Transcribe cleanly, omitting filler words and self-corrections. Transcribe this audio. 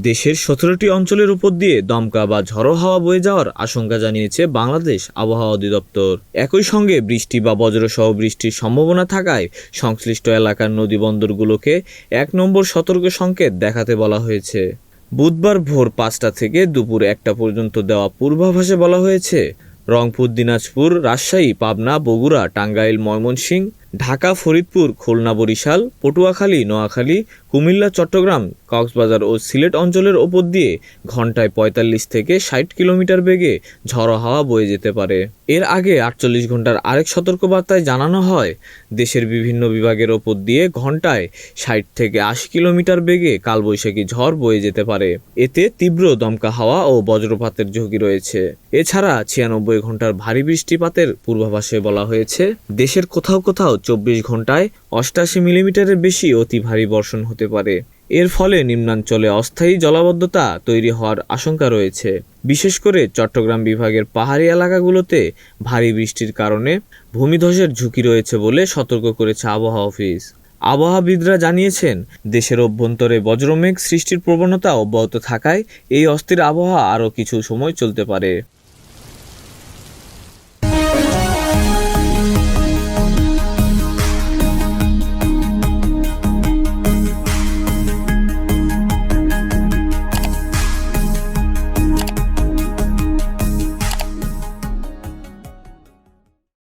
দেশের ১৭টি অঞ্চলের উপর দিয়ে দমকা বা ঝড়ো হাওয়া বয়ে যাওয়ার আশঙ্কা জানিয়েছে বাংলাদেশ আবহাওয়া অধিদপ্তর। একই সঙ্গে বৃষ্টি বা বজ্রসহ বৃষ্টির সম্ভাবনা থাকায় সংশ্লিষ্ট এলাকার নদীবন্দরগুলোকে ১ নম্বর সতর্ক সংকেত দেখাতে বলা হয়েছে। বুধবার ভোর ৫টা থেকে দুপুর ১টা পর্যন্ত দেওয়া পূর্বাভাসে বলা হয়েছে, রংপুর, দিনাজপুর, রাজশাহী, পাবনা, বগুড়া, টাঙ্গাইল, ময়মনসিংহ, ঢাকা, ফরিদপুর, খুলনা, বরিশাল, পটুয়াখালী, নোয়াখালী, কুমিল্লা, চট্টগ্রাম, কক্সবাজার ও সিলেট অঞ্চলের ওপর দিয়ে ঘন্টায় ৪৫ থেকে ৬০ কিলোমিটার বেগে ঝড়ো হাওয়া বয়ে যেতে পারে। এর আগে ৪৮ ঘন্টার আরেক সতর্কবার্তায় জানানো হয়, দেশের বিভিন্ন বিভাগের ওপর দিয়ে ঘন্টায় ৬০ থেকে ৮০ কিলোমিটার বেগে কালবৈশাখী ঝড় বয়ে যেতে পারে। এতে তীব্র দমকা হাওয়া ও বজ্রপাতের ঝুঁকি রয়েছে। এছাড়া ৯৬ ঘন্টার ভারী বৃষ্টিপাতের পূর্বাভাসে বলা হয়েছে, দেশের কোথাও কোথাও ২৪ ঘন্টায় ৮৮ মিলিমিটারের বেশি অতি ভারী বর্ষণ হতে পারে। এর ফলে নিম্নাঞ্চলে অস্থায়ী জলাবদ্ধতা তৈরি হওয়ার আশঙ্কা রয়েছে। বিশেষ করে চট্টগ্রাম বিভাগের পাহাড়ি এলাকাগুলোতে ভারী বৃষ্টির কারণে ভূমিধসের ঝুঁকি রয়েছে বলে সতর্ক করেছে আবহাওয়া অফিস। আবহাওয়াবিদরা জানিয়েছেন, দেশের অভ্যন্তরে বজ্রমেঘ সৃষ্টির প্রবণতা অব্যাহত থাকায় এই অস্থির আবহাওয়া আরও কিছু সময় চলতে পারে।